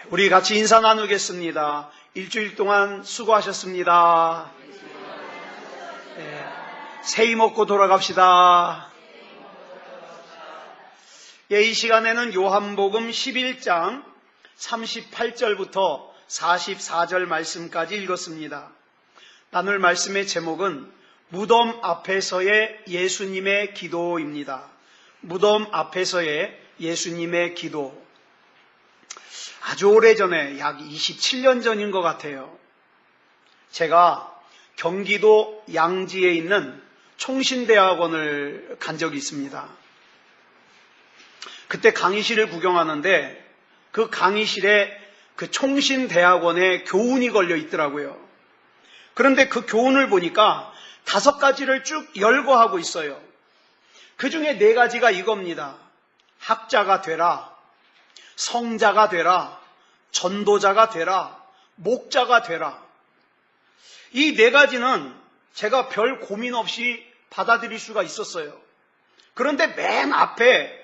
우리 같이 인사 나누겠습니다. 일주일 동안 수고하셨습니다. 새해 먹고 돌아갑시다. 이 시간에는 요한복음 11장 38절부터 44절 말씀까지 읽었습니다. 나눌 말씀의 제목은 무덤 앞에서의 예수님의 기도입니다. 무덤 앞에서의 예수님의 기도. 아주 오래전에 약 27년 전인 것 같아요. 제가 경기도 양지에 있는 총신대학원을 간 적이 있습니다. 그때 강의실을 구경하는데 그 강의실에 그 총신대학원에 교훈이 걸려 있더라고요. 그런데 그 교훈을 보니까 5가지를 쭉 열거하고 있어요. 그 중에 4가지가 이겁니다. 학자가 되라, 성자가 되라, 전도자가 되라, 목자가 되라. 이 4가지는 제가 별 고민 없이 받아들일 수가 있었어요. 그런데 맨 앞에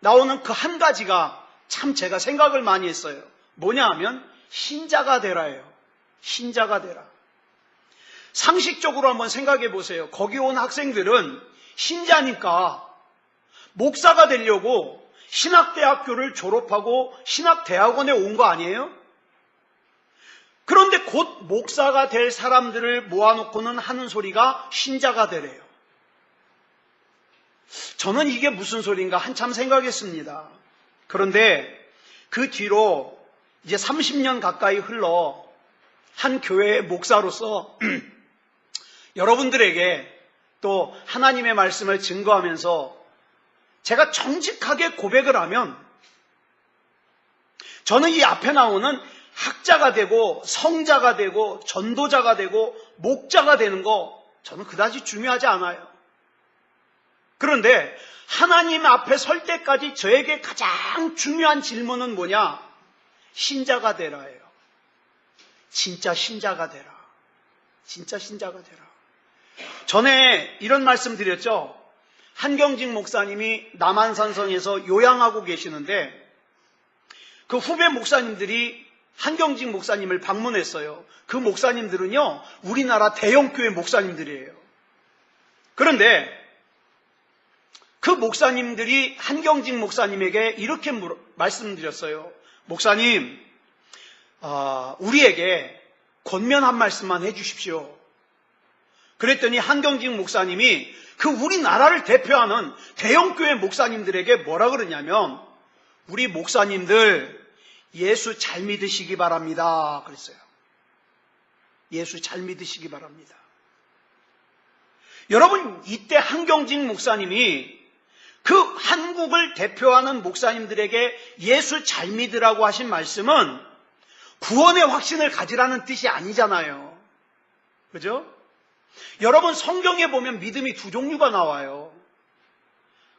나오는 그 한 가지가 참 제가 생각을 많이 했어요. 뭐냐 하면 신자가 되라예요. 신자가 되라. 상식적으로 한번 생각해 보세요. 거기 온 학생들은 신자니까 목사가 되려고 신학대학교를 졸업하고 신학대학원에 온 거 아니에요? 그런데 곧 목사가 될 사람들을 모아놓고는 하는 소리가 신자가 되래요. 저는 이게 무슨 소리인가 한참 생각했습니다. 그런데 그 뒤로 이제 30년 가까이 흘러 한 교회의 목사로서 여러분들에게 또 하나님의 말씀을 증거하면서 제가 정직하게 고백을 하면 저는 이 앞에 나오는 학자가 되고 성자가 되고 전도자가 되고 목자가 되는 거 저는 그다지 중요하지 않아요. 그런데 하나님 앞에 설 때까지 저에게 가장 중요한 질문은 뭐냐? 신자가 되라예요. 진짜 신자가 되라. 진짜 신자가 되라. 전에 이런 말씀 드렸죠. 한경직 목사님이 남한산성에서 요양하고 계시는데 그 후배 목사님들이 한경직 목사님을 방문했어요. 그 목사님들은요, 우리나라 대형교회 목사님들이에요. 그런데 그 목사님들이 한경직 목사님에게 이렇게 말씀드렸어요. 목사님, 우리에게 권면 한 말씀만 해주십시오. 그랬더니 한경직 목사님이 그 우리나라를 대표하는 대형교회 목사님들에게 뭐라 그러냐면 우리 목사님들 예수 잘 믿으시기 바랍니다. 그랬어요. 예수 잘 믿으시기 바랍니다. 여러분, 이때 한경직 목사님이 그 한국을 대표하는 목사님들에게 예수 잘 믿으라고 하신 말씀은 구원의 확신을 가지라는 뜻이 아니잖아요. 그죠? 여러분, 성경에 보면 믿음이 2종류가 나와요.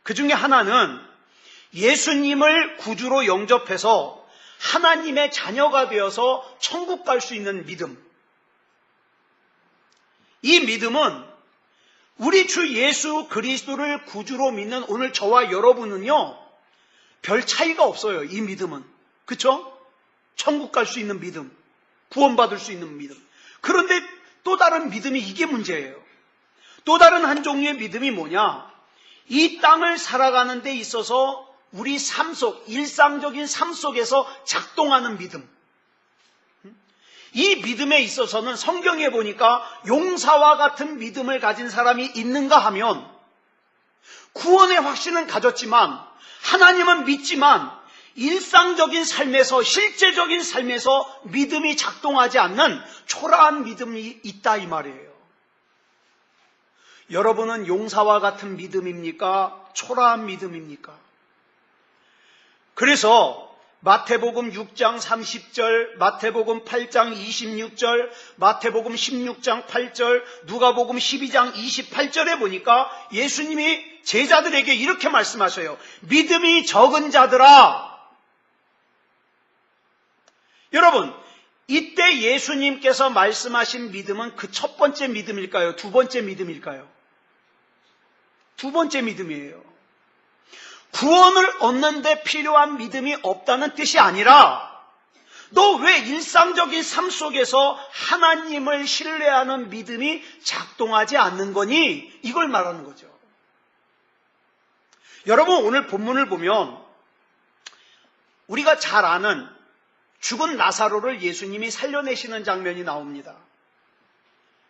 그 중에 하나는 예수님을 구주로 영접해서 하나님의 자녀가 되어서 천국 갈 수 있는 믿음. 이 믿음은 우리 주 예수 그리스도를 구주로 믿는 오늘 저와 여러분은요, 별 차이가 없어요. 이 믿음은. 그쵸? 천국 갈 수 있는 믿음, 구원받을 수 있는 믿음. 그런데 또 다른 믿음이 이게 문제예요. 또 다른 한 종류의 믿음이 뭐냐? 이 땅을 살아가는 데 있어서 우리 삶 속, 일상적인 삶 속에서 작동하는 믿음. 이 믿음에 있어서는 성경에 보니까 용사와 같은 믿음을 가진 사람이 있는가 하면 구원의 확신은 가졌지만 하나님은 믿지만 일상적인 삶에서, 실제적인 삶에서 믿음이 작동하지 않는 초라한 믿음이 있다 이 말이에요. 여러분은 용사와 같은 믿음입니까? 초라한 믿음입니까? 그래서 마태복음 6장 30절, 마태복음 8장 26절, 마태복음 16장 8절, 누가복음 12장 28절에 보니까 예수님이 제자들에게 이렇게 말씀하셔요. 믿음이 적은 자들아. 여러분, 이때 예수님께서 말씀하신 믿음은 그 첫 번째 믿음일까요? 두 번째 믿음일까요? 두 번째 믿음이에요. 구원을 얻는 데 필요한 믿음이 없다는 뜻이 아니라 너 왜 일상적인 삶 속에서 하나님을 신뢰하는 믿음이 작동하지 않는 거니? 이걸 말하는 거죠. 여러분, 오늘 본문을 보면 우리가 잘 아는 죽은 나사로를 예수님이 살려내시는 장면이 나옵니다.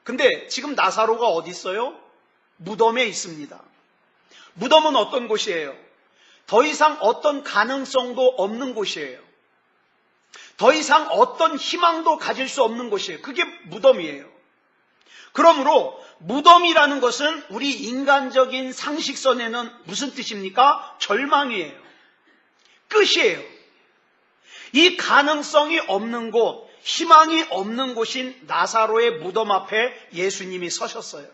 근데 지금 나사로가 어디 있어요? 무덤에 있습니다. 무덤은 어떤 곳이에요? 더 이상 어떤 가능성도 없는 곳이에요. 더 이상 어떤 희망도 가질 수 없는 곳이에요. 그게 무덤이에요. 그러므로 무덤이라는 것은 우리 인간적인 상식선에는 무슨 뜻입니까? 절망이에요. 끝이에요. 이 가능성이 없는 곳, 희망이 없는 곳인 나사로의 무덤 앞에 예수님이 서셨어요.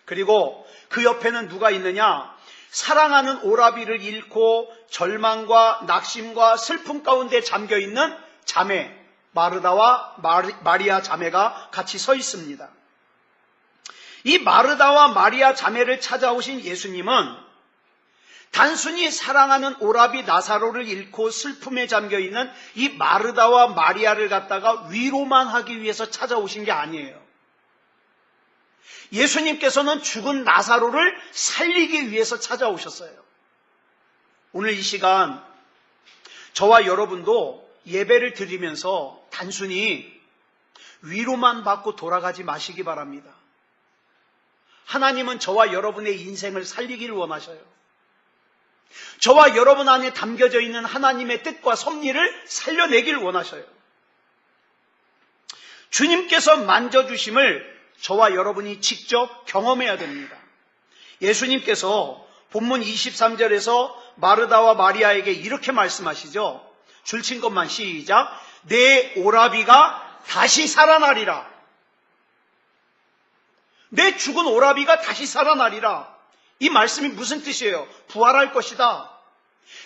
그리고 그 옆에는 누가 있느냐? 사랑하는 오라비를 잃고 절망과 낙심과 슬픔 가운데 잠겨있는 자매, 마르다와 마리아 자매가 같이 서 있습니다. 이 마르다와 마리아 자매를 찾아오신 예수님은 단순히 사랑하는 오라비 나사로를 잃고 슬픔에 잠겨있는 이 마르다와 마리아를 갖다가 위로만 하기 위해서 찾아오신 게 아니에요. 예수님께서는 죽은 나사로를 살리기 위해서 찾아오셨어요. 오늘 이 시간 저와 여러분도 예배를 드리면서 단순히 위로만 받고 돌아가지 마시기 바랍니다. 하나님은 저와 여러분의 인생을 살리기를 원하셔요. 저와 여러분 안에 담겨져 있는 하나님의 뜻과 섭리를 살려내기를 원하셔요. 주님께서 만져주심을 저와 여러분이 직접 경험해야 됩니다. 예수님께서 본문 23절에서 마르다와 마리아에게 이렇게 말씀하시죠. 줄친 것만 시작. 내 오라비가 다시 살아나리라. 내 죽은 오라비가 다시 살아나리라. 이 말씀이 무슨 뜻이에요? 부활할 것이다.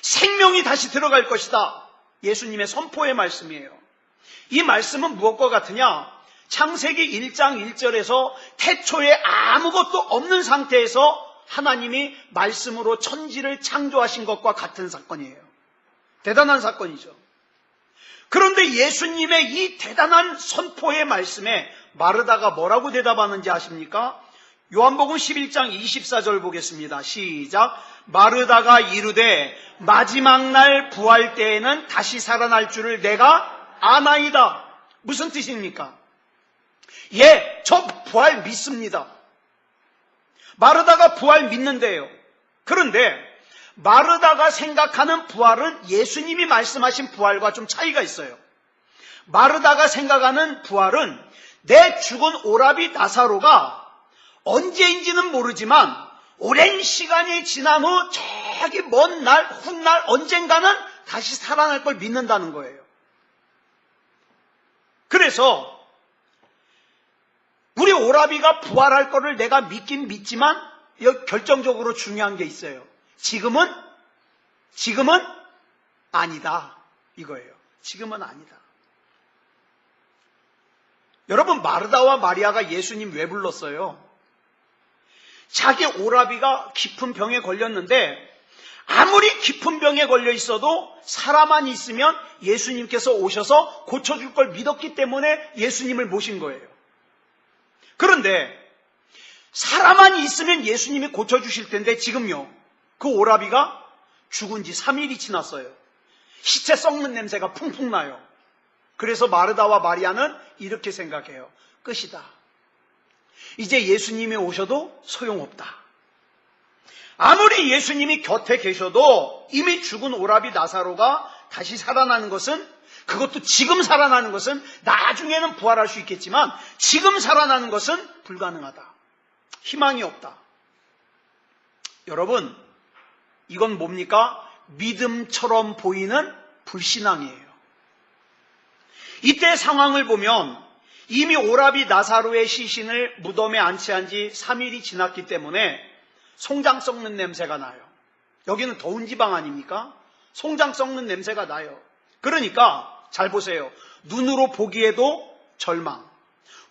생명이 다시 들어갈 것이다. 예수님의 선포의 말씀이에요. 이 말씀은 무엇과 같으냐? 창세기 1장 1절에서 태초에 아무것도 없는 상태에서 하나님이 말씀으로 천지를 창조하신 것과 같은 사건이에요. 대단한 사건이죠. 그런데 예수님의 이 대단한 선포의 말씀에 마르다가 뭐라고 대답하는지 아십니까? 요한복음 11장 24절 보겠습니다. 시작. 마르다가 이르되 마지막 날 부활 때에는 다시 살아날 줄을 내가 아나이다. 무슨 뜻입니까? 예, 저 부활 믿습니다. 마르다가 부활 믿는데요. 그런데 마르다가 생각하는 부활은 예수님이 말씀하신 부활과 좀 차이가 있어요. 마르다가 생각하는 부활은 내 죽은 오라비 나사로가 언제인지는 모르지만 오랜 시간이 지난 후 저기 먼 날, 훗날 언젠가는 다시 살아날 걸 믿는다는 거예요. 그래서 우리 오라비가 부활할 거를 내가 믿긴 믿지만 결정적으로 중요한 게 있어요. 지금은 아니다. 이거예요. 지금은 아니다. 여러분, 마르다와 마리아가 예수님 왜 불렀어요? 자기 오라비가 깊은 병에 걸렸는데 아무리 깊은 병에 걸려 있어도 사람만 있으면 예수님께서 오셔서 고쳐줄 걸 믿었기 때문에 예수님을 모신 거예요. 그런데 사람만 있으면 예수님이 고쳐주실 텐데 지금요, 그 오라비가 죽은 지 3일이 지났어요. 시체 썩는 냄새가 풍풍 나요. 그래서 마르다와 마리아는 이렇게 생각해요. 끝이다. 이제 예수님이 오셔도 소용없다. 아무리 예수님이 곁에 계셔도 이미 죽은 오라비 나사로가 다시 살아나는 것은, 그것도 지금 살아나는 것은, 나중에는 부활할 수 있겠지만 지금 살아나는 것은 불가능하다. 희망이 없다. 여러분, 이건 뭡니까? 믿음처럼 보이는 불신앙이에요. 이때 상황을 보면 이미 오라비 나사로의 시신을 무덤에 안치한 지 3일이 지났기 때문에 송장 썩는 냄새가 나요. 여기는 더운 지방 아닙니까? 송장 썩는 냄새가 나요. 그러니까 잘 보세요. 눈으로 보기에도 절망,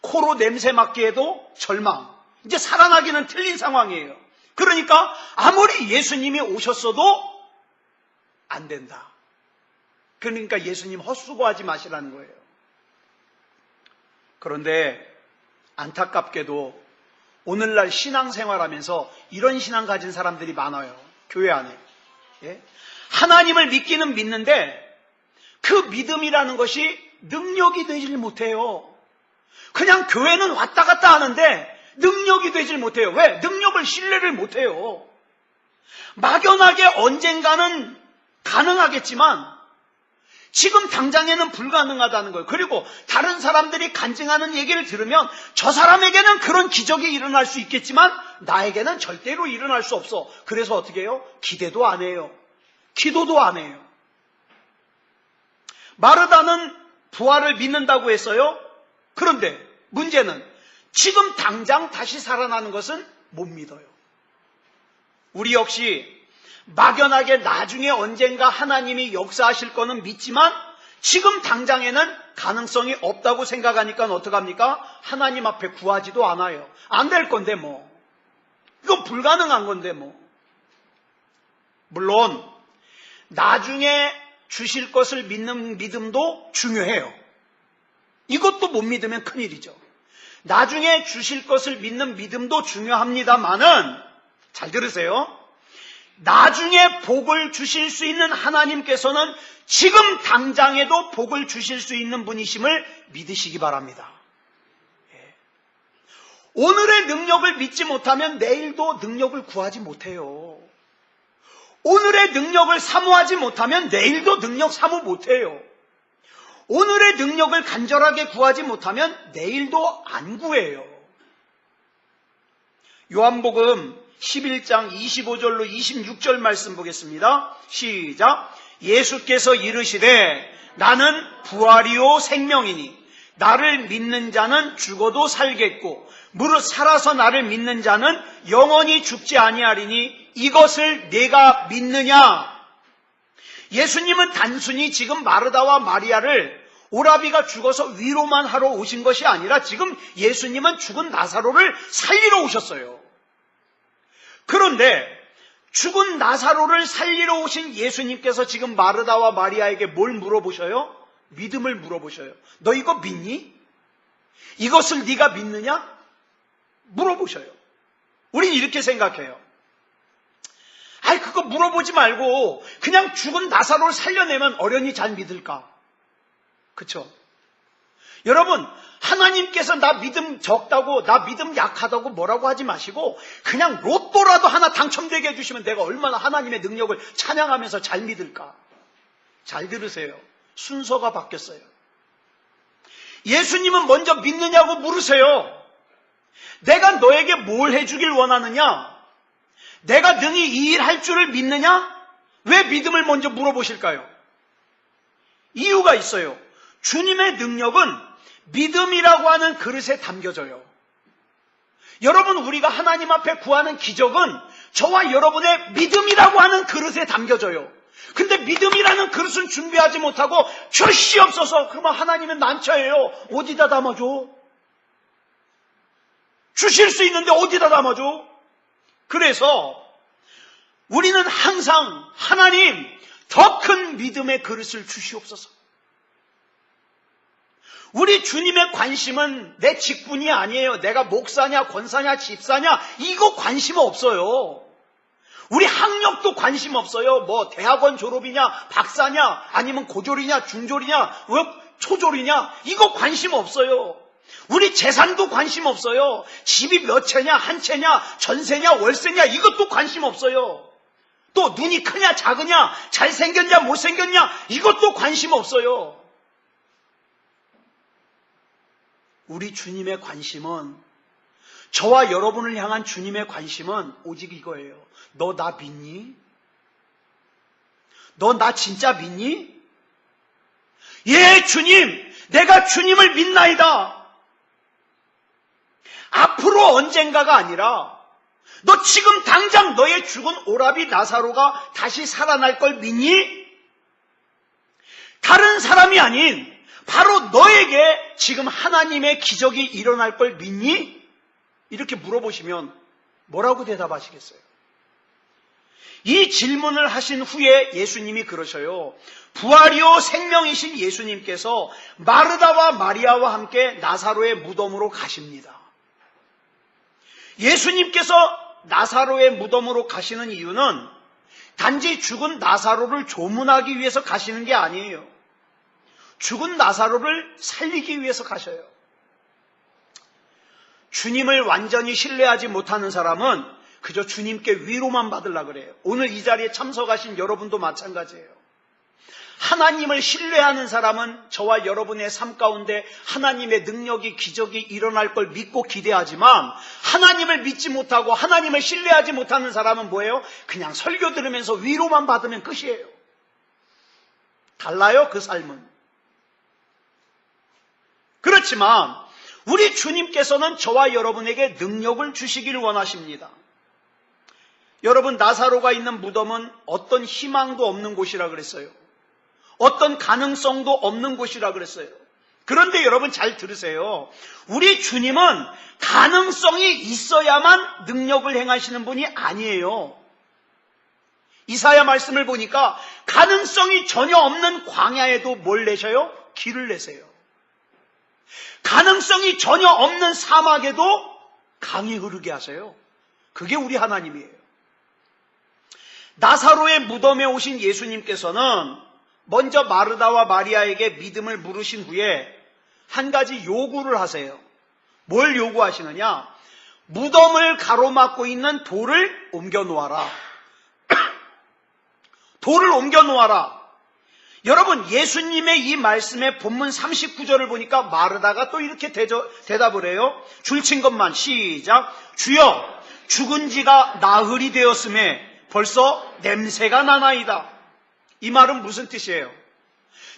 코로 냄새 맡기에도 절망. 이제 살아나기는 틀린 상황이에요. 그러니까 아무리 예수님이 오셨어도 안 된다. 그러니까 예수님 헛수고하지 마시라는 거예요. 그런데 안타깝게도 오늘날 신앙생활하면서 이런 신앙 가진 사람들이 많아요. 교회 안에. 예? 하나님을 믿기는 믿는데 그 믿음이라는 것이 능력이 되질 못해요. 그냥 교회는 왔다 갔다 하는데 능력이 되질 못해요. 왜? 능력을 신뢰를 못해요. 막연하게 언젠가는 가능하겠지만 지금 당장에는 불가능하다는 거예요. 그리고 다른 사람들이 간증하는 얘기를 들으면 저 사람에게는 그런 기적이 일어날 수 있겠지만 나에게는 절대로 일어날 수 없어. 그래서 어떻게 해요? 기대도 안 해요. 기도도 안 해요. 마르다는 부활을 믿는다고 했어요. 그런데 문제는 지금 당장 다시 살아나는 것은 못 믿어요. 우리 역시 막연하게 나중에 언젠가 하나님이 역사하실 거는 믿지만 지금 당장에는 가능성이 없다고 생각하니까 어떡합니까? 하나님 앞에 구하지도 않아요. 안 될 건데 뭐. 이건 불가능한 건데 뭐. 물론 나중에 주실 것을 믿는 믿음도 중요해요. 이것도 못 믿으면 큰일이죠. 나중에 주실 것을 믿는 믿음도 중요합니다만은 잘 들으세요. 나중에 복을 주실 수 있는 하나님께서는 지금 당장에도 복을 주실 수 있는 분이심을 믿으시기 바랍니다. 오늘의 능력을 믿지 못하면 내일도 능력을 구하지 못해요. 오늘의 능력을 사모하지 못하면 내일도 능력 사모 못해요. 오늘의 능력을 간절하게 구하지 못하면 내일도 안 구해요. 요한복음 11장 25절로 26절 말씀 보겠습니다. 시작. 예수께서 이르시되 나는 부활이요 생명이니 나를 믿는 자는 죽어도 살겠고 무릇 살아서 나를 믿는 자는 영원히 죽지 아니하리니 이것을 내가 믿느냐? 예수님은 단순히 지금 마르다와 마리아를 오라비가 죽어서 위로만 하러 오신 것이 아니라 지금 예수님은 죽은 나사로를 살리러 오셨어요. 그런데 죽은 나사로를 살리러 오신 예수님께서 지금 마르다와 마리아에게 뭘 물어보셔요? 믿음을 물어보셔요. 너 이거 믿니? 이것을 네가 믿느냐? 물어보셔요. 우린 이렇게 생각해요. 아이 그거 물어보지 말고 그냥 죽은 나사로를 살려내면 어련히 잘 믿을까? 그쵸? 여러분 하나님께서 나 믿음 적다고 나 믿음 약하다고 뭐라고 하지 마시고 그냥 로또라도 하나 당첨되게 해주시면 내가 얼마나 하나님의 능력을 찬양하면서 잘 믿을까? 잘 들으세요. 순서가 바뀌었어요. 예수님은 먼저 믿느냐고 물으세요. 내가 너에게 뭘 해주길 원하느냐? 내가 능히 이 일 할 줄을 믿느냐? 왜 믿음을 먼저 물어보실까요? 이유가 있어요. 주님의 능력은 믿음이라고 하는 그릇에 담겨져요. 여러분 우리가 하나님 앞에 구하는 기적은 저와 여러분의 믿음이라고 하는 그릇에 담겨져요. 근데 믿음이라는 그릇은 준비하지 못하고 젖이 없어서 그러면 하나님은 난처해요. 어디다 담아줘? 주실 수 있는데 어디다 담아줘? 그래서 우리는 항상 하나님 더 큰 믿음의 그릇을 주시옵소서. 우리 주님의 관심은 내 직분이 아니에요. 내가 목사냐 권사냐 집사냐 이거 관심 없어요. 우리 학력도 관심 없어요. 뭐 대학원 졸업이냐 박사냐 아니면 고졸이냐 중졸이냐 초졸이냐 이거 관심 없어요. 우리 재산도 관심 없어요. 집이 몇 채냐 한 채냐 전세냐 월세냐 이것도 관심 없어요. 또 눈이 크냐 작으냐 잘생겼냐 못생겼냐 이것도 관심 없어요. 우리 주님의 관심은 저와 여러분을 향한 주님의 관심은 오직 이거예요. 너 나 믿니? 너 나 진짜 믿니? 예 주님 내가 주님을 믿나이다. 앞으로 언젠가가 아니라 너 지금 당장 너의 죽은 오라비 나사로가 다시 살아날 걸 믿니? 다른 사람이 아닌 바로 너에게 지금 하나님의 기적이 일어날 걸 믿니? 이렇게 물어보시면 뭐라고 대답하시겠어요? 이 질문을 하신 후에 예수님이 그러셔요. 부활이요 생명이신 예수님께서 마르다와 마리아와 함께 나사로의 무덤으로 가십니다. 예수님께서 나사로의 무덤으로 가시는 이유는 단지 죽은 나사로를 조문하기 위해서 가시는 게 아니에요. 죽은 나사로를 살리기 위해서 가셔요. 주님을 완전히 신뢰하지 못하는 사람은 그저 주님께 위로만 받으려고 그래요. 오늘 이 자리에 참석하신 여러분도 마찬가지예요. 하나님을 신뢰하는 사람은 저와 여러분의 삶 가운데 하나님의 능력이 기적이 일어날 걸 믿고 기대하지만 하나님을 믿지 못하고 하나님을 신뢰하지 못하는 사람은 뭐예요? 그냥 설교 들으면서 위로만 받으면 끝이에요. 달라요, 그 삶은. 그렇지만 우리 주님께서는 저와 여러분에게 능력을 주시기를 원하십니다. 여러분, 나사로가 있는 무덤은 어떤 희망도 없는 곳이라 그랬어요. 어떤 가능성도 없는 곳이라 그랬어요. 그런데 여러분 잘 들으세요. 우리 주님은 가능성이 있어야만 능력을 행하시는 분이 아니에요. 이사야 말씀을 보니까 가능성이 전혀 없는 광야에도 뭘 내셔요? 길을 내세요. 가능성이 전혀 없는 사막에도 강이 흐르게 하세요. 그게 우리 하나님이에요. 나사로의 무덤에 오신 예수님께서는 먼저 마르다와 마리아에게 믿음을 물으신 후에 한 가지 요구를 하세요. 뭘 요구하시느냐? 무덤을 가로막고 있는 돌을 옮겨 놓아라. 돌을 옮겨 놓아라. 여러분, 예수님의 이 말씀의 본문 39절을 보니까 마르다가 또 이렇게 대답을 해요. 줄친 것만 시작. 주여, 죽은 지가 나흘이 되었음에 벌써 냄새가 나나이다. 이 말은 무슨 뜻이에요?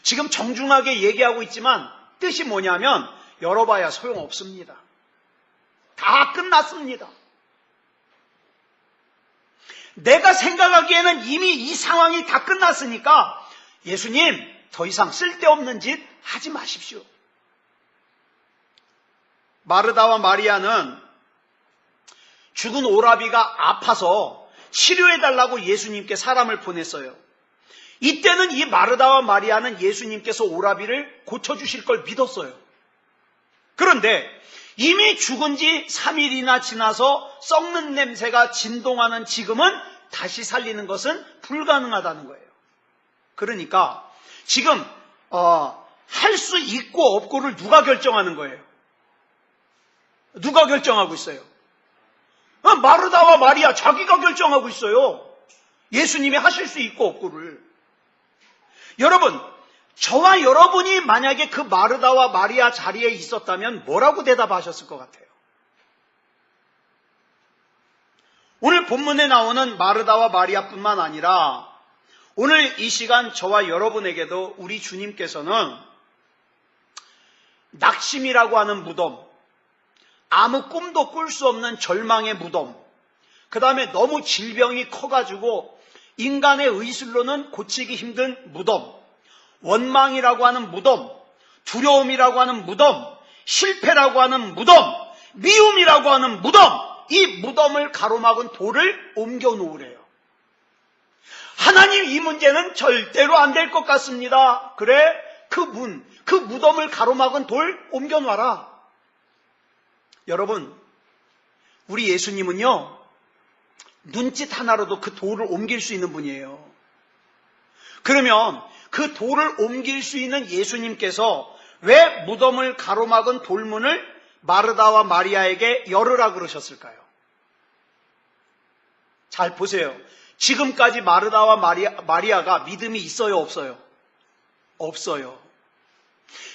지금 정중하게 얘기하고 있지만 뜻이 뭐냐면 열어봐야 소용없습니다. 다 끝났습니다. 내가 생각하기에는 이미 이 상황이 다 끝났으니까 예수님, 더 이상 쓸데없는 짓 하지 마십시오. 마르다와 마리아는 죽은 오라비가 아파서 치료해달라고 예수님께 사람을 보냈어요. 이때는 이 마르다와 마리아는 예수님께서 오라비를 고쳐주실 걸 믿었어요. 그런데 이미 죽은 지 3일이나 지나서 썩는 냄새가 진동하는 지금은 다시 살리는 것은 불가능하다는 거예요. 그러니까 지금 할 수 있고 없고를 누가 결정하는 거예요? 누가 결정하고 있어요? 마르다와 마리아 자기가 결정하고 있어요. 예수님이 하실 수 있고 없고를. 여러분, 저와 여러분이 만약에 그 마르다와 마리아 자리에 있었다면 뭐라고 대답하셨을 것 같아요? 오늘 본문에 나오는 마르다와 마리아뿐만 아니라 오늘 이 시간 저와 여러분에게도 우리 주님께서는 낙심이라고 하는 무덤, 아무 꿈도 꿀 수 없는 절망의 무덤, 그 다음에 너무 질병이 커가지고 인간의 의술로는 고치기 힘든 무덤, 원망이라고 하는 무덤, 두려움이라고 하는 무덤, 실패라고 하는 무덤, 미움이라고 하는 무덤, 이 무덤을 가로막은 돌을 옮겨 놓으래요. 하나님, 이 문제는 절대로 안 될 것 같습니다. 그래, 그 무덤을 가로막은 돌 옮겨 놔라. 여러분, 우리 예수님은요, 눈짓 하나로도 그 돌을 옮길 수 있는 분이에요. 그러면 그 돌을 옮길 수 있는 예수님께서 왜 무덤을 가로막은 돌문을 마르다와 마리아에게 열으라 그러셨을까요? 잘 보세요. 지금까지 마르다와 마리아가 믿음이 있어요, 없어요? 없어요.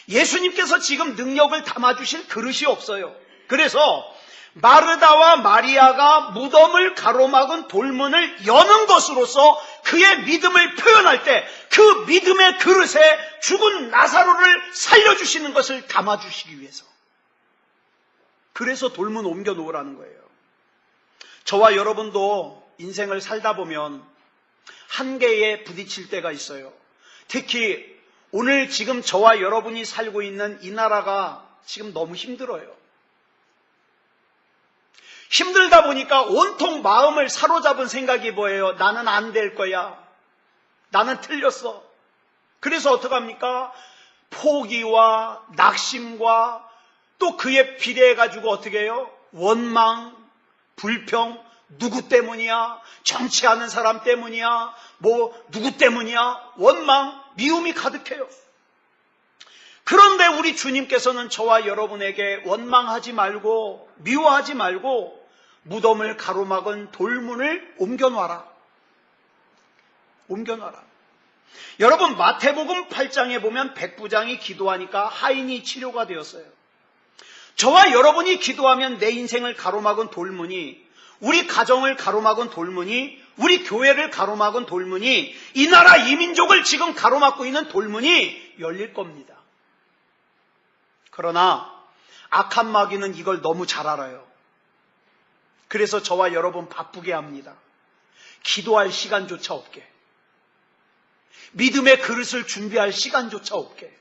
예수님께서 지금 능력을 담아주실 그릇이 없어요. 그래서 마르다와 마리아가 무덤을 가로막은 돌문을 여는 것으로서 그의 믿음을 표현할 때 그 믿음의 그릇에 죽은 나사로를 살려주시는 것을 담아주시기 위해서. 그래서 돌문 옮겨 놓으라는 거예요. 저와 여러분도 인생을 살다 보면 한계에 부딪힐 때가 있어요. 특히 오늘 지금 저와 여러분이 살고 있는 이 나라가 지금 너무 힘들어요. 힘들다 보니까 온통 마음을 사로잡은 생각이 뭐예요? 나는 안 될 거야. 나는 틀렸어. 그래서 어떡합니까? 포기와 낙심과 또 그에 비례해가지고 어떻게 해요? 원망, 불평, 누구 때문이야? 정치하는 사람 때문이야? 누구 때문이야? 원망, 미움이 가득해요. 그런데 우리 주님께서는 저와 여러분에게 원망하지 말고 미워하지 말고 무덤을 가로막은 돌문을 옮겨놔라. 옮겨놔라. 여러분 마태복음 8장에 보면 백부장이 기도하니까 하인이 치료가 되었어요. 저와 여러분이 기도하면 내 인생을 가로막은 돌문이, 우리 가정을 가로막은 돌문이, 우리 교회를 가로막은 돌문이, 이 나라 이 민족을 지금 가로막고 있는 돌문이 열릴 겁니다. 그러나 악한 마귀는 이걸 너무 잘 알아요. 그래서 저와 여러분 바쁘게 합니다. 기도할 시간조차 없게, 믿음의 그릇을 준비할 시간조차 없게.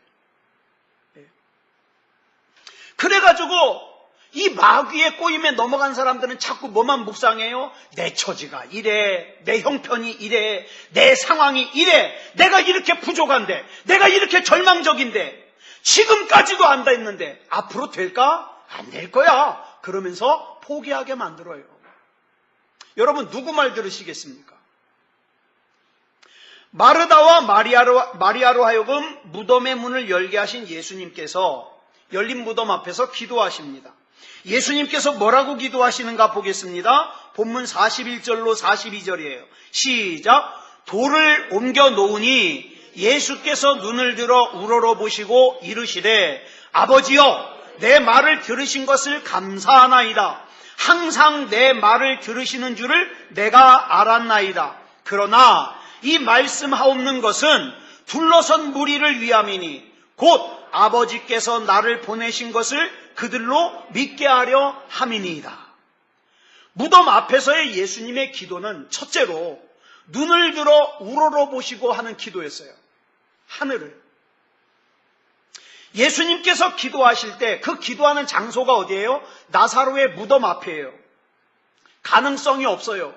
그래가지고 이 마귀의 꼬임에 넘어간 사람들은 자꾸 뭐만 묵상해요? 내 처지가 이래, 내 형편이 이래, 내 상황이 이래, 내가 이렇게 부족한데, 내가 이렇게 절망적인데, 지금까지도 안 됐는데 앞으로 될까? 안 될 거야. 그러면서 포기하게 만들어요. 여러분 누구 말 들으시겠습니까? 마르다와 마리아로 하여금 무덤의 문을 열게 하신 예수님께서 열린 무덤 앞에서 기도하십니다. 예수님께서 뭐라고 기도하시는가 보겠습니다. 본문 41절로 42절이에요. 시작. 돌을 옮겨 놓으니 예수께서 눈을 들어 우러러보시고 이르시되 아버지여 내 말을 들으신 것을 감사하나이다. 항상 내 말을 들으시는 줄을 내가 알았나이다. 그러나 이 말씀하옵는 것은 둘러선 무리를 위함이니 곧 아버지께서 나를 보내신 것을 그들로 믿게 하려 함이니이다. 무덤 앞에서의 예수님의 기도는 첫째로 눈을 들어 우러러보시고 하는 기도였어요. 하늘을. 예수님께서 기도하실 때 그 기도하는 장소가 어디예요? 나사로의 무덤 앞이에요. 가능성이 없어요.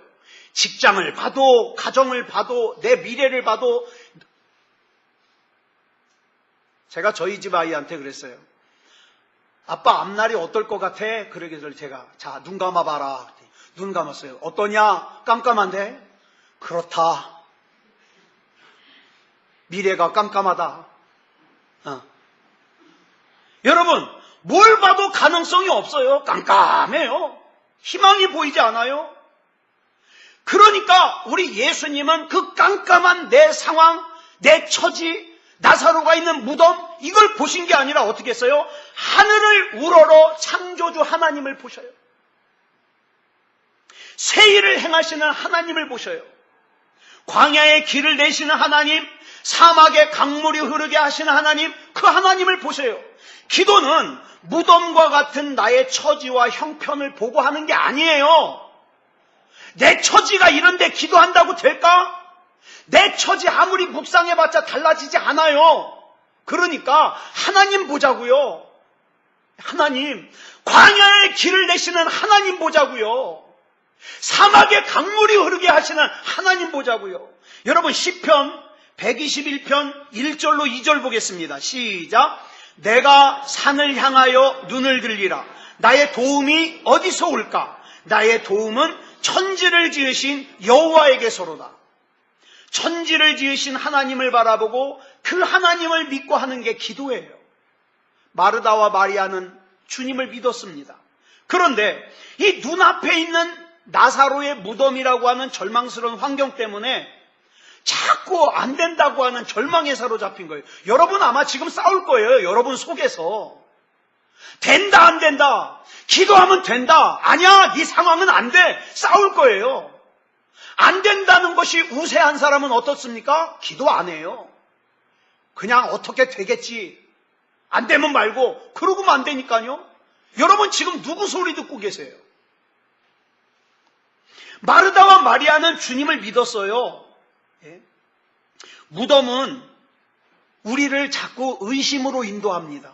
직장을 봐도, 가정을 봐도, 내 미래를 봐도. 제가 저희 집 아이한테 그랬어요. 아빠 앞날이 어떨 것 같아? 그러길래 제가 자, 눈 감아봐라. 눈 감았어요. 어떠냐? 깜깜한데? 그렇다. 미래가 깜깜하다. 여러분, 뭘 봐도 가능성이 없어요. 깜깜해요. 희망이 보이지 않아요. 그러니까 우리 예수님은 그 깜깜한 내 상황, 내 처지, 나사로가 있는 무덤, 이걸 보신 게 아니라 어떻게 했어요? 하늘을 우러러 창조주 하나님을 보셔요. 새 일을 행하시는 하나님을 보셔요. 광야에 길을 내시는 하나님, 사막에 강물이 흐르게 하시는 하나님, 그 하나님을 보세요. 기도는 무덤과 같은 나의 처지와 형편을 보고 하는 게 아니에요. 내 처지가 이런데 기도한다고 될까? 내 처지 아무리 묵상해봤자 달라지지 않아요. 그러니까 하나님 보자고요. 하나님, 광야에 길을 내시는 하나님 보자고요. 사막에 강물이 흐르게 하시는 하나님 보자고요. 여러분 시편 121편 1절로 2절 보겠습니다. 시작. 내가 산을 향하여 눈을 들리라. 나의 도움이 어디서 올까? 나의 도움은 천지를 지으신 여호와에게서로다. 천지를 지으신 하나님을 바라보고 그 하나님을 믿고 하는 게 기도예요. 마르다와 마리아는 주님을 믿었습니다. 그런데 이 눈앞에 있는 나사로의 무덤이라고 하는 절망스러운 환경 때문에 자꾸 안 된다고 하는 절망에 사로잡힌 거예요. 여러분 아마 지금 싸울 거예요. 여러분 속에서. 된다 안 된다. 기도하면 된다. 아니야, 네 상황은 안 돼. 싸울 거예요. 안 된다는 것이 우세한 사람은 어떻습니까? 기도 안 해요. 그냥 어떻게 되겠지. 안 되면 말고 그러고만 안 되니까요. 여러분 지금 누구 소리 듣고 계세요? 마르다와 마리아는 주님을 믿었어요. 무덤은 우리를 자꾸 의심으로 인도합니다.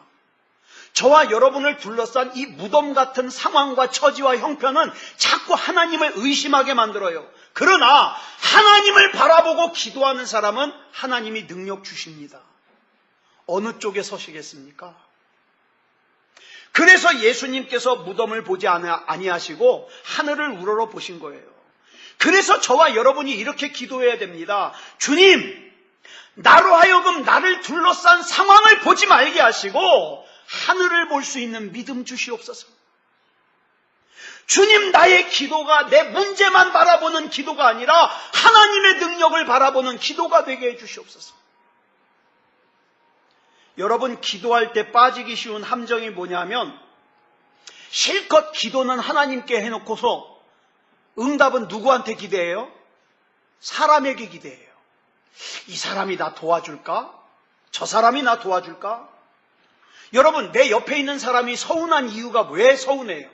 저와 여러분을 둘러싼 이 무덤 같은 상황과 처지와 형편은 자꾸 하나님을 의심하게 만들어요. 그러나 하나님을 바라보고 기도하는 사람은 하나님이 능력 주십니다. 어느 쪽에 서시겠습니까? 그래서 예수님께서 무덤을 보지 아니하시고 하늘을 우러러 보신 거예요. 그래서 저와 여러분이 이렇게 기도해야 됩니다. 주님, 나로 하여금 나를 둘러싼 상황을 보지 말게 하시고 하늘을 볼 수 있는 믿음 주시옵소서. 주님, 나의 기도가 내 문제만 바라보는 기도가 아니라 하나님의 능력을 바라보는 기도가 되게 해주시옵소서. 여러분, 기도할 때 빠지기 쉬운 함정이 뭐냐면 실컷 기도는 하나님께 해놓고서 응답은 누구한테 기대해요? 사람에게 기대해요. 이 사람이 나 도와줄까? 저 사람이 나 도와줄까? 여러분, 내 옆에 있는 사람이 서운한 이유가 왜 서운해요?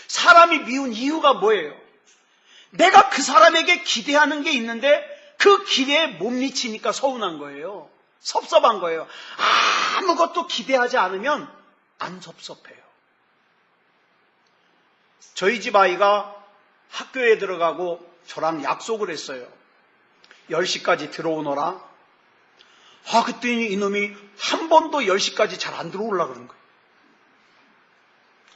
사람이 미운 이유가 뭐예요? 내가 그 사람에게 기대하는 게 있는데 그 기대에 못 미치니까 서운한 거예요. 섭섭한 거예요. 아무것도 기대하지 않으면 안 섭섭해요. 저희 집 아이가 학교에 들어가고 저랑 약속을 했어요. 10시까지 들어오너라. 그랬더니 이놈이 한 번도 10시까지 잘 안 들어오려고 그러는 거예요.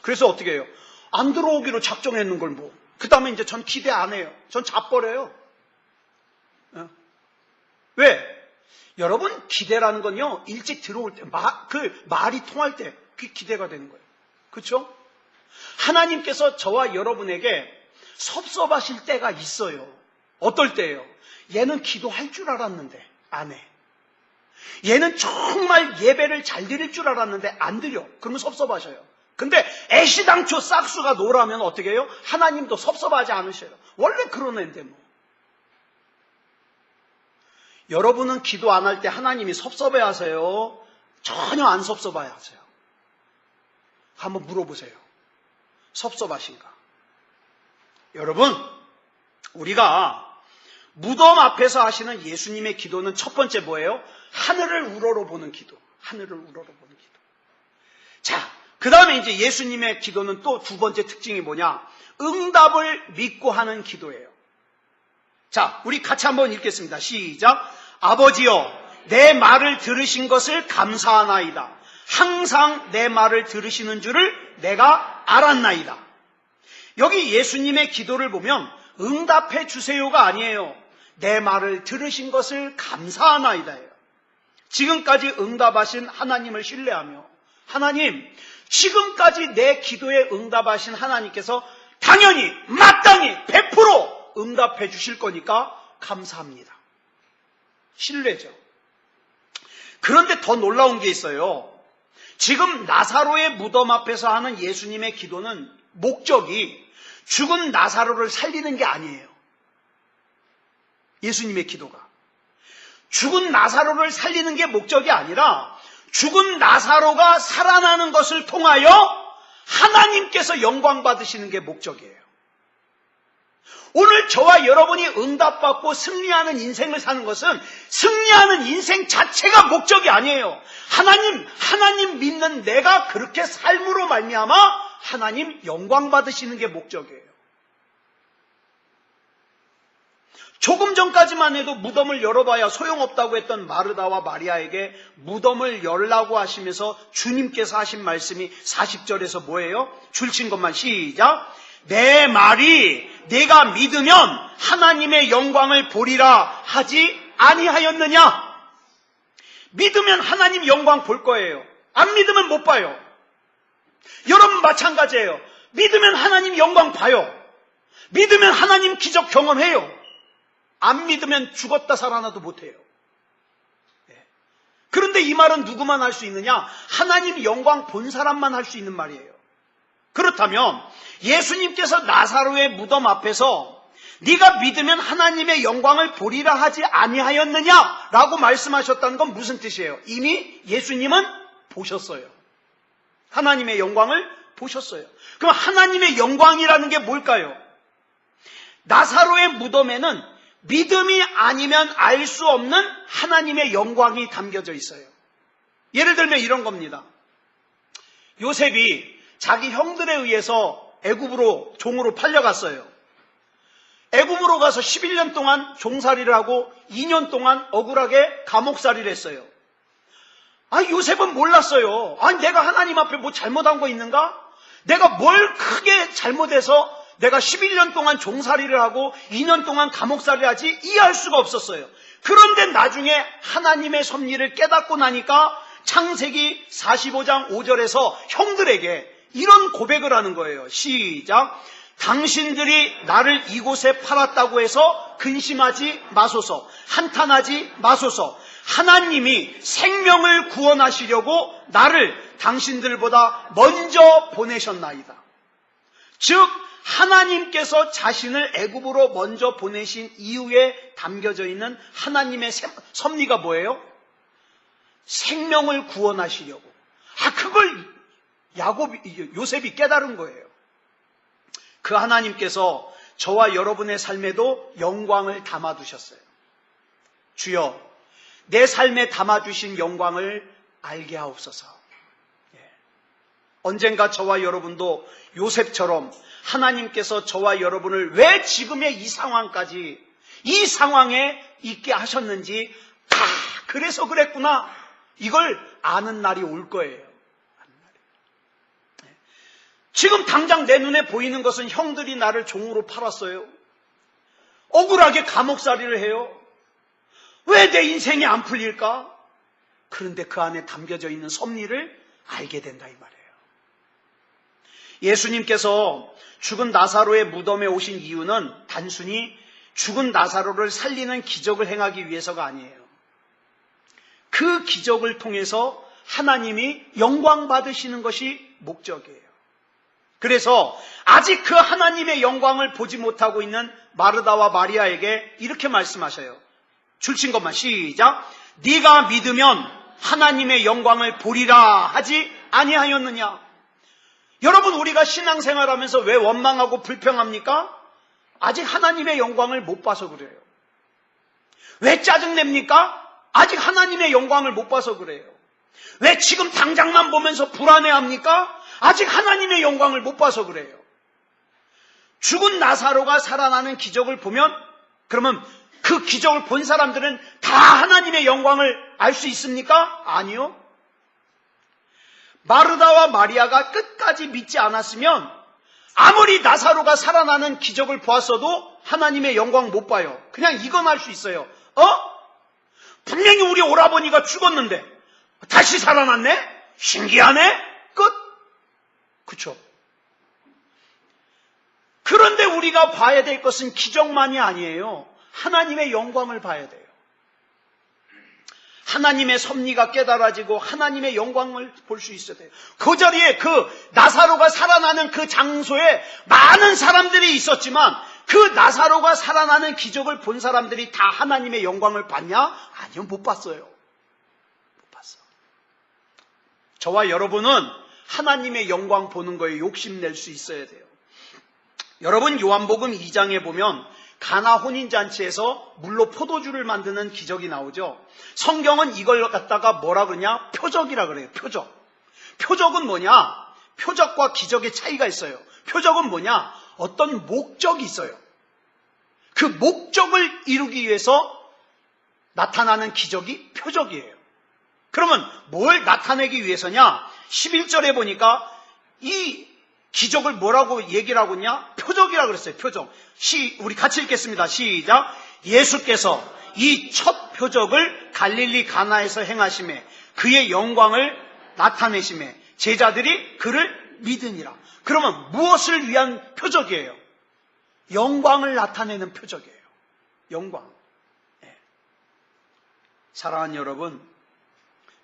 그래서 어떻게 해요? 안 들어오기로 작정했는 걸 뭐. 그 다음에 이제 전 기대 안 해요. 전 자버려요. 왜? 여러분, 기대라는 건요, 일찍 들어올 때, 말이 통할 때, 그게 기대가 되는 거예요. 그렇죠? 하나님께서 저와 여러분에게 섭섭하실 때가 있어요. 어떨 때예요? 얘는 기도할 줄 알았는데 안 해. 얘는 정말 예배를 잘 드릴 줄 알았는데 안 드려. 그러면 섭섭하셔요. 근데 애시당초 싹수가 노라면 어떻게 해요? 하나님도 섭섭하지 않으셔요. 원래 그런 애인데 뭐. 여러분은 기도 안 할 때 하나님이 섭섭해 하세요? 전혀 안 섭섭해 하세요? 한번 물어보세요. 섭섭하신가? 여러분, 우리가 무덤 앞에서 하시는 예수님의 기도는 첫 번째 뭐예요? 하늘을 우러러 보는 기도. 하늘을 우러러 보는 기도. 자, 그 다음에 이제 예수님의 기도는 또 두 번째 특징이 뭐냐? 응답을 믿고 하는 기도예요. 자, 우리 같이 한번 읽겠습니다. 시작. 아버지여, 내 말을 들으신 것을 감사하나이다. 항상 내 말을 들으시는 줄을 내가 알았나이다. 여기 예수님의 기도를 보면 응답해 주세요가 아니에요. 내 말을 들으신 것을 감사하나이다예요. 지금까지 응답하신 하나님을 신뢰하며, 하나님, 지금까지 내 기도에 응답하신 하나님께서 당연히 마땅히 100% 응답해 주실 거니까 감사합니다. 신뢰죠. 그런데 더 놀라운 게 있어요. 지금 나사로의 무덤 앞에서 하는 예수님의 기도는 목적이 죽은 나사로를 살리는 게 아니에요. 예수님의 기도가. 죽은 나사로를 살리는 게 목적이 아니라 죽은 나사로가 살아나는 것을 통하여 하나님께서 영광 받으시는 게 목적이에요. 오늘 저와 여러분이 응답받고 승리하는 인생을 사는 것은 승리하는 인생 자체가 목적이 아니에요. 하나님 믿는 내가 그렇게 삶으로 말미암아 하나님 영광 받으시는 게 목적이에요. 조금 전까지만 해도 무덤을 열어봐야 소용없다고 했던 마르다와 마리아에게 무덤을 열라고 하시면서 주님께서 하신 말씀이 40절에서 뭐예요? 줄친 것만 시작. 내 말이 내가 믿으면 하나님의 영광을 보리라 하지 아니하였느냐? 믿으면 하나님 영광 볼 거예요. 안 믿으면 못 봐요. 여러분 마찬가지예요. 믿으면 하나님 영광 봐요. 믿으면 하나님 기적 경험해요. 안 믿으면 죽었다 살아나도 못해요. 그런데 이 말은 누구만 할 수 있느냐? 하나님 영광 본 사람만 할 수 있는 말이에요. 그렇다면 예수님께서 나사로의 무덤 앞에서 네가 믿으면 하나님의 영광을 보리라 하지 아니하였느냐라고 말씀하셨다는 건 무슨 뜻이에요? 이미 예수님은 보셨어요. 하나님의 영광을 보셨어요. 그럼 하나님의 영광이라는 게 뭘까요? 나사로의 무덤에는 믿음이 아니면 알 수 없는 하나님의 영광이 담겨져 있어요. 예를 들면 이런 겁니다. 요셉이 자기 형들에 의해서 애굽으로 종으로 팔려갔어요. 애굽으로 가서 11년 동안 종살이를 하고 2년 동안 억울하게 감옥살이를 했어요. 요셉은 몰랐어요. 내가 하나님 앞에 뭐 잘못한 거 있는가? 내가 뭘 크게 잘못해서 내가 11년 동안 종살이를 하고 2년 동안 감옥살이를 하지? 이해할 수가 없었어요. 그런데 나중에 하나님의 섭리를 깨닫고 나니까 창세기 45장 5절에서 형들에게 이런 고백을 하는 거예요. 시작. 당신들이 나를 이곳에 팔았다고 해서 근심하지 마소서. 한탄하지 마소서. 하나님이 생명을 구원하시려고 나를 당신들보다 먼저 보내셨나이다. 즉 하나님께서 자신을 애굽으로 먼저 보내신 이유에 담겨져 있는 하나님의 섭리가 뭐예요? 생명을 구원하시려고. 그걸 요셉이 깨달은 거예요. 그 하나님께서 저와 여러분의 삶에도 영광을 담아두셨어요. 주여, 내 삶에 담아주신 영광을 알게 하옵소서. 언젠가 저와 여러분도 요셉처럼 하나님께서 저와 여러분을 왜 지금의 이 상황까지, 이 상황에 있게 하셨는지, 그래서 그랬구나, 이걸 아는 날이 올 거예요. 지금 당장 내 눈에 보이는 것은 형들이 나를 종으로 팔았어요. 억울하게 감옥살이를 해요. 왜 내 인생이 안 풀릴까? 그런데 그 안에 담겨져 있는 섭리를 알게 된다 이 말이에요. 예수님께서 죽은 나사로의 무덤에 오신 이유는 단순히 죽은 나사로를 살리는 기적을 행하기 위해서가 아니에요. 그 기적을 통해서 하나님이 영광 받으시는 것이 목적이에요. 그래서 아직 그 하나님의 영광을 보지 못하고 있는 마르다와 마리아에게 이렇게 말씀하셔요. 줄친 것만 시작. 네가 믿으면 하나님의 영광을 보리라 하지 아니하였느냐. 여러분, 우리가 신앙생활하면서 왜 원망하고 불평합니까? 아직 하나님의 영광을 못 봐서 그래요. 왜 짜증냅니까? 아직 하나님의 영광을 못 봐서 그래요. 왜 지금 당장만 보면서 불안해합니까? 아직 하나님의 영광을 못 봐서 그래요. 죽은 나사로가 살아나는 기적을 보면, 그러면 그 기적을 본 사람들은 다 하나님의 영광을 알 수 있습니까? 아니요. 마르다와 마리아가 끝까지 믿지 않았으면 아무리 나사로가 살아나는 기적을 보았어도 하나님의 영광 못 봐요. 그냥 이건 알 수 있어요. 분명히 우리 오라버니가 죽었는데 다시 살아났네? 신기하네? 끝. 그쵸? 그런데 우리가 봐야 될 것은 기적만이 아니에요. 하나님의 영광을 봐야 돼요. 하나님의 섭리가 깨달아지고 하나님의 영광을 볼 수 있어야 돼요. 그 자리에 그 나사로가 살아나는 그 장소에 많은 사람들이 있었지만 그 나사로가 살아나는 기적을 본 사람들이 다 하나님의 영광을 봤냐? 아니요, 못 봤어요. 못 봤어. 저와 여러분은 하나님의 영광 보는 거에 욕심낼 수 있어야 돼요. 여러분, 요한복음 2장에 보면 가나 혼인잔치에서 물로 포도주를 만드는 기적이 나오죠. 성경은 이걸 갖다가 뭐라 그러냐? 표적이라 그래요. 표적. 표적은 뭐냐? 표적과 기적의 차이가 있어요. 표적은 뭐냐? 어떤 목적이 있어요. 그 목적을 이루기 위해서 나타나는 기적이 표적이에요. 그러면 뭘 나타내기 위해서냐? 11절에 보니까 이 기적을 뭐라고 얘기를 하고 있냐? 표적이라고 그랬어요. 표적. 우리 같이 읽겠습니다. 시작. 예수께서 이 첫 표적을 갈릴리 가나에서 행하심에 그의 영광을 나타내심에 제자들이 그를 믿으니라. 그러면 무엇을 위한 표적이에요? 영광을 나타내는 표적이에요. 영광. 네. 사랑하는 여러분,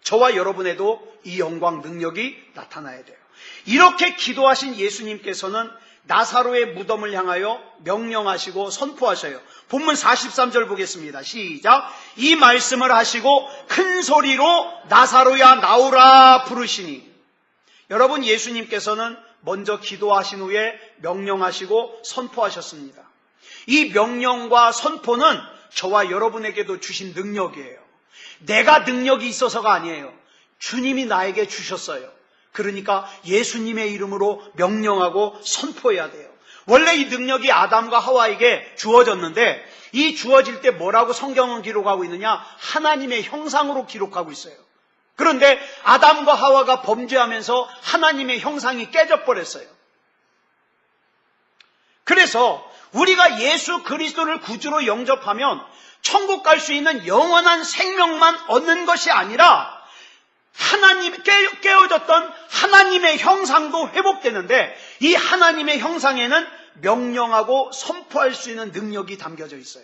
저와 여러분에도 이 영광 능력이 나타나야 돼요. 이렇게 기도하신 예수님께서는 나사로의 무덤을 향하여 명령하시고 선포하셔요. 본문 43절 보겠습니다. 시작. 이 말씀을 하시고 큰 소리로 나사로야 나오라 부르시니. 여러분, 예수님께서는 먼저 기도하신 후에 명령하시고 선포하셨습니다. 이 명령과 선포는 저와 여러분에게도 주신 능력이에요. 내가 능력이 있어서가 아니에요. 주님이 나에게 주셨어요. 그러니까 예수님의 이름으로 명령하고 선포해야 돼요. 원래 이 능력이 아담과 하와에게 주어졌는데 이 주어질 때 뭐라고 성경은 기록하고 있느냐? 하나님의 형상으로 기록하고 있어요. 그런데 아담과 하와가 범죄하면서 하나님의 형상이 깨져버렸어요. 그래서 우리가 예수 그리스도를 구주로 영접하면 천국 갈 수 있는 영원한 생명만 얻는 것이 아니라 하나님 깨어졌던 하나님의 형상도 회복되는데 이 하나님의 형상에는 명령하고 선포할 수 있는 능력이 담겨져 있어요.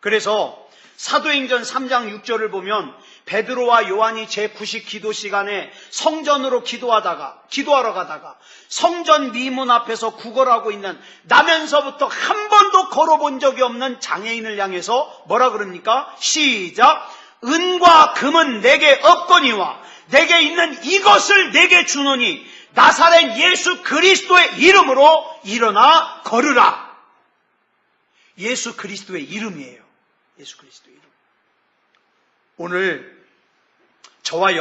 그래서 사도행전 3장 6절을 보면 베드로와 요한이 제9식 기도 시간에 성전으로 기도하러 가다가 성전 미문 앞에서 구걸하고 있는 나면서부터 한 번도 걸어본 적이 없는 장애인을 향해서 뭐라 그럽니까? 시작! 은과 금은 내게 없거니와 내게 있는 이것을 내게 주노니 나사렛 예수 그리스도의 이름으로 일어나 걸으라. 예수 그리스도의 이름이에요. 예수 그리스도의 이름. 오늘 저와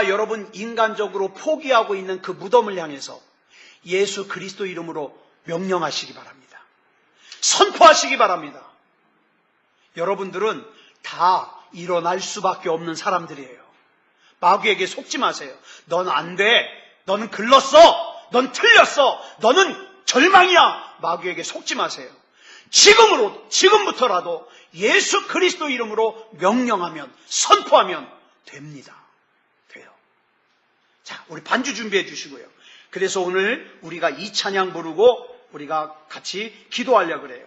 여러분 인간적으로 포기하고 있는 그 무덤을 향해서 예수 그리스도 이름으로 명령하시기 바랍니다. 선포하시기 바랍니다. 여러분들은 다 일어날 수밖에 없는 사람들이에요. 마귀에게 속지 마세요. 넌 안 돼. 너는 글렀어. 넌 틀렸어. 너는 절망이야. 마귀에게 속지 마세요. 지금부터라도 예수 그리스도 이름으로 명령하면, 선포하면 됩니다. 돼요. 자, 우리 반주 준비해 주시고요. 그래서 오늘 우리가 이 찬양 부르고 우리가 같이 기도하려고 그래요.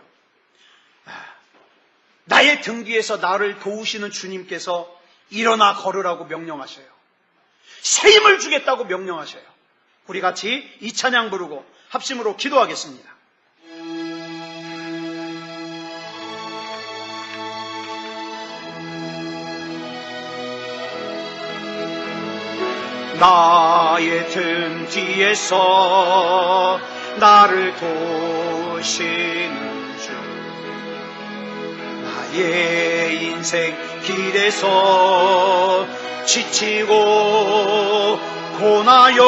나의 등 뒤에서 나를 도우시는 주님께서 일어나 걸으라고 명령하셔요. 새 힘을 주겠다고 명령하셔요. 우리 같이 이 찬양 부르고 합심으로 기도하겠습니다. 나의 등 뒤에서 나를 도우시는 주, 나의 인생 길에서 지치고 고나여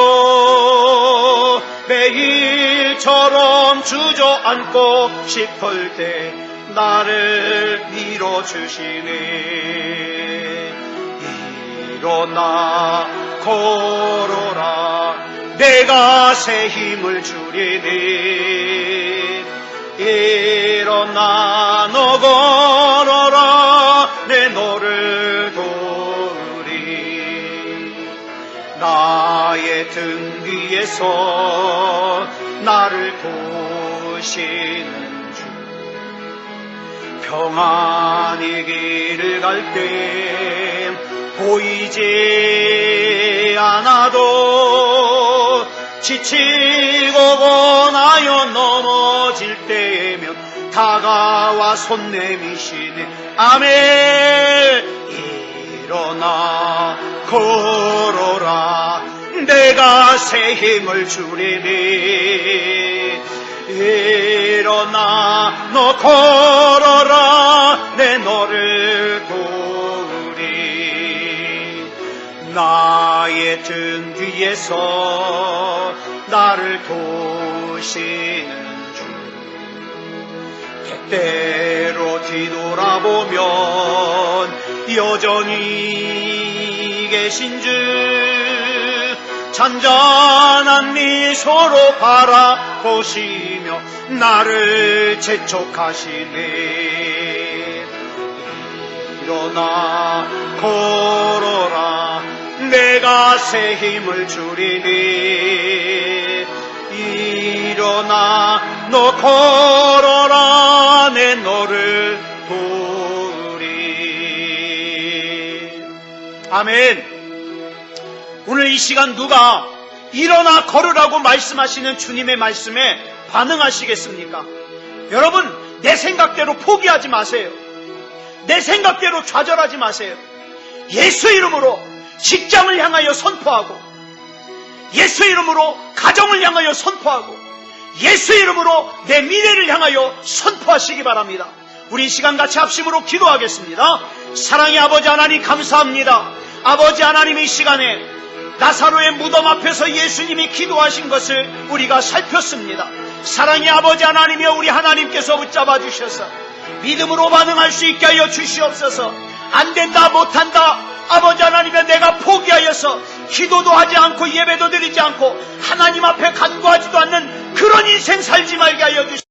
매일처럼 주저앉고 싶을 때 나를 밀어주시네. 일어나 걸어라, 내가 새 힘을 주리니. 일어나 너 걸어라, 내 너를 도우리. 나의 등 위에서 나를 도우시는 주, 평안히 길을 갈 때 보이지 않아도 지치고 고나여 넘어질 때면 다가와 손 내미시네. 아멘. 일어나 걸어라, 내가 새 힘을 주리니. 일어나 너 걸어라, 내 너를 도우리. 나의 등 뒤에서 나를 도우시는 주, 때때로 뒤돌아보면 여전히 계신 주, 잔잔한 미소로 바라보시며 나를 재촉하시네. 일어나 걸어라, 내가 새 힘을 주리니. 일어나 너 걸어라, 내 너를 도우리. 아멘. 오늘 이 시간 누가 일어나 걸으라고 말씀하시는 주님의 말씀에 반응하시겠습니까? 여러분, 내 생각대로 포기하지 마세요. 내 생각대로 좌절하지 마세요. 예수 이름으로 직장을 향하여 선포하고, 예수 이름으로 가정을 향하여 선포하고, 예수 이름으로 내 미래를 향하여 선포하시기 바랍니다. 우리 이 시간 같이 합심으로 기도하겠습니다. 사랑의 아버지 하나님 감사합니다. 아버지 하나님, 이 시간에 나사로의 무덤 앞에서 예수님이 기도하신 것을 우리가 살폈습니다. 사랑의 아버지 하나님이여, 우리 하나님께서 붙잡아 주셔서 믿음으로 반응할 수 있게 하여 주시옵소서. 안 된다, 못한다, 아버지 하나님이여, 내가 포기하여서 기도도 하지 않고 예배도 드리지 않고 하나님 앞에 간구하지도 않는 그런 인생 살지 말게 하여 주시옵소서.